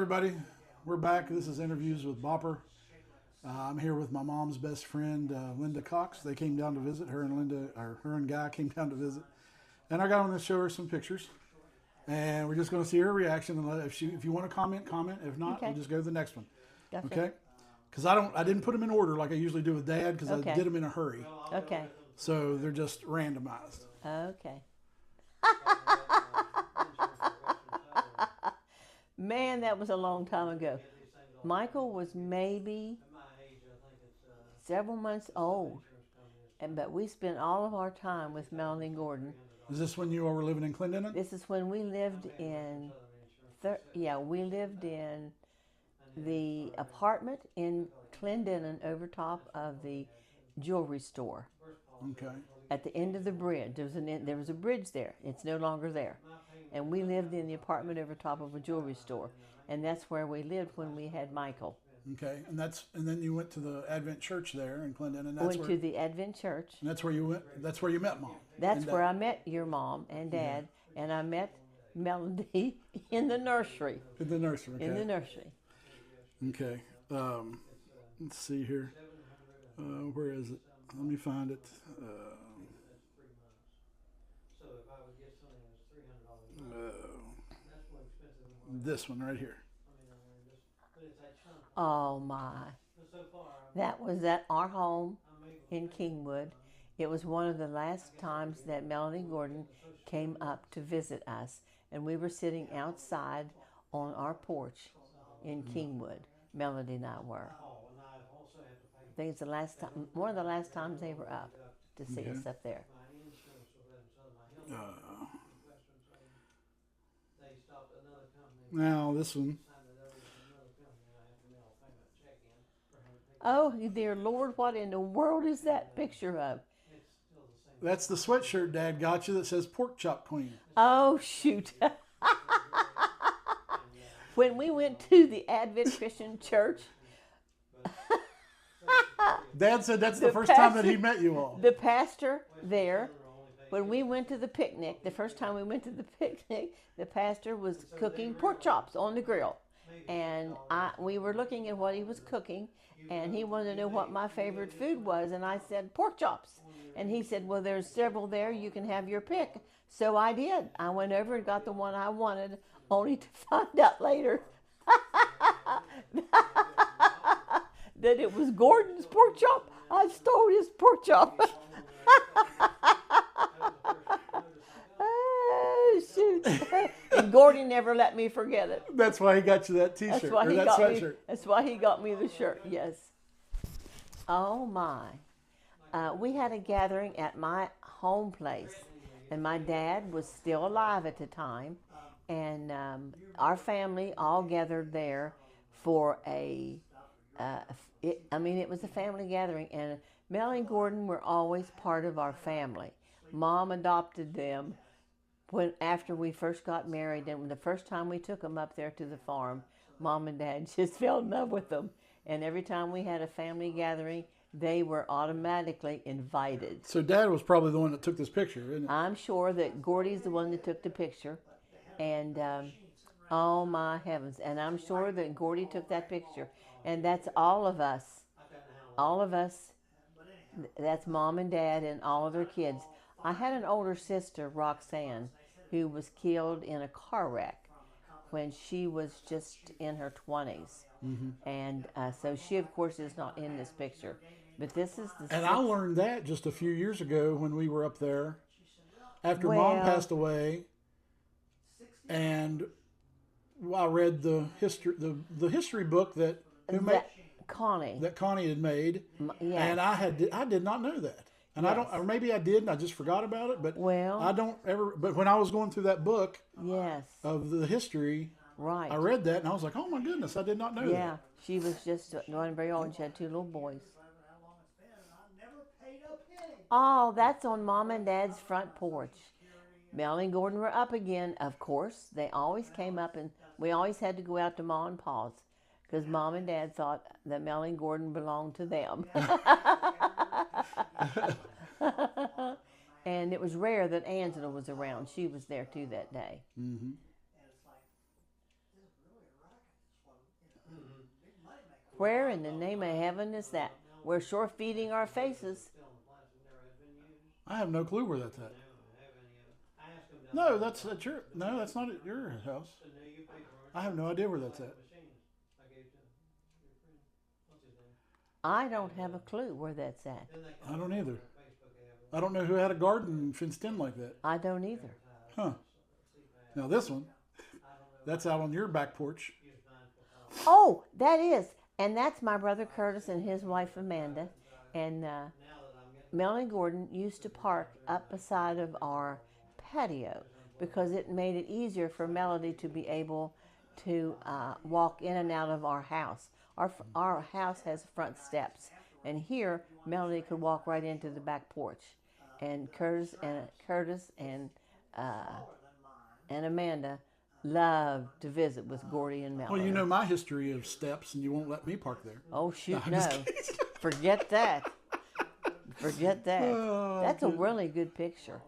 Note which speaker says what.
Speaker 1: Everybody, we're back. This is Interviews with Bopper. I'm here with my mom's best friend, Linda Cox. They came down to visit. Her and Guy came down to visit, and I got on to show her some pictures. And we're just going to see her reaction. And if you want to comment, comment. If not,
Speaker 2: Okay.
Speaker 1: we'll just go to the next one.
Speaker 2: Gotcha.
Speaker 1: Okay? Because I didn't put them in order like I usually do with Dad because
Speaker 2: Okay.
Speaker 1: I did them in a hurry.
Speaker 2: Okay.
Speaker 1: So they're just randomized.
Speaker 2: Okay. Man, that was a long time ago. Michael was maybe several months old, but we spent all of our time with Melanie Gordon.
Speaker 1: Is this when you all were living in Clendenin?
Speaker 2: This is when we lived in, we lived in the apartment in Clendenin over top of the jewelry store.
Speaker 1: Okay.
Speaker 2: At the end of the bridge, there was a bridge there. It's no longer there. And we lived in the apartment over top of a jewelry store. And that's where we lived when we had Michael.
Speaker 1: Okay, and then you went to the Advent Church there in Clendenin.
Speaker 2: Went to the Advent Church.
Speaker 1: And that's where you went. That's where you met Mom.
Speaker 2: That's where I met your mom and Dad, and I met Melody in the nursery.
Speaker 1: In the nursery. Okay.
Speaker 2: In the nursery.
Speaker 1: Okay. Let's see here. Where is it? Let me find it. This one right here.
Speaker 2: Oh my. That was at our home in Kingwood. It was one of the last times that Melanie Gordon came up to visit us, and we were sitting outside on our porch in Kingwood. Melody and I were. I think it's the last time, one of the last times they were up to see us up there.
Speaker 1: Now this one.
Speaker 2: Oh, dear Lord, what in the world is that picture of?
Speaker 1: That's the sweatshirt Dad got you that says Pork Chop Queen.
Speaker 2: Oh, shoot. When we went to the Advent Christian Church,
Speaker 1: Dad said that's the first time that he met you all.
Speaker 2: the pastor there, when we went to the picnic, the first time we went to the picnic, the pastor was cooking pork chops on the grill. And we were looking at what he was cooking, and he wanted to know what my favorite food was, and I said, pork chops. And he said, well, there's several there, you can have your pick. So I did. I went over and got the one I wanted, only to find out later that it was Gordon's pork chop. I stole his pork chop. Oh, shoot. And Gordon never let me forget it.
Speaker 1: That's why he got you that T-shirt
Speaker 2: That's why
Speaker 1: or
Speaker 2: he
Speaker 1: that
Speaker 2: got
Speaker 1: sweatshirt.
Speaker 2: me. That's why he got me the shirt. Yes. Oh my! We had a gathering at my home place, and my dad was still alive at the time, and our family all gathered there for a. It was a family gathering, and Mel and Gordon were always part of our family. Mom adopted them after we first got married, and the first time we took them up there to the farm, Mom and Dad just fell in love with them. And every time we had a family gathering, they were automatically invited.
Speaker 1: So Dad was probably the one that took this picture, isn't it?
Speaker 2: I'm sure that Gordy's the one that took the picture. And oh my heavens. And I'm sure that Gordy took that picture. And that's all of us. All of us. That's Mom and Dad and all of their kids. I had an older sister, Roxanne, who was killed in a car wreck when she was just in her 20s. Mm-hmm. And so she, of course, is not in this picture. But this is the
Speaker 1: And I learned that just a few years ago when we were up there after Mom passed away. And I read the history book that Connie had made.
Speaker 2: Yeah.
Speaker 1: And I did not know that. And
Speaker 2: yes.
Speaker 1: I don't, or maybe I did and I just forgot about it, but
Speaker 2: well,
Speaker 1: I don't ever, but when I was going through that book
Speaker 2: yes.
Speaker 1: of the history,
Speaker 2: right.
Speaker 1: I read that and I was like, oh my goodness, I did not know that.
Speaker 2: Yeah, she was just not very old and she had 2 little boys. Oh, that's on Mom and Dad's front porch. Mel and Gordon were up again, of course. They always came up and we always had to go out to Ma and Pa's because Mom and Dad thought that Mel and Gordon belonged to them. And it was rare that Angela was around. She was there too that day.
Speaker 1: Mm-hmm.
Speaker 2: Where in the name of heaven is that? We're sure feeding our faces.
Speaker 1: I have no clue where that's at. No, that's at your. No, that's not at your house. I have no idea where that's at.
Speaker 2: I don't have a clue where that's at.
Speaker 1: I don't either. I don't know who had a garden fenced in like that.
Speaker 2: I don't either.
Speaker 1: Huh. Now this one, that's out on your back porch.
Speaker 2: Oh, that is. And that's my brother Curtis and his wife Amanda. And Melanie Gordon used to park up beside of our patio because it made it easier for Melody to be able to walk in and out of our house. Our house has front steps, and here Melody could walk right into the back porch. And Curtis and Amanda loved to visit with Gordy and Melody.
Speaker 1: Well, you know my history of steps, and you won't let me park there.
Speaker 2: Oh shoot, no! Forget that. Forget that.
Speaker 1: Oh,
Speaker 2: That's a really good picture.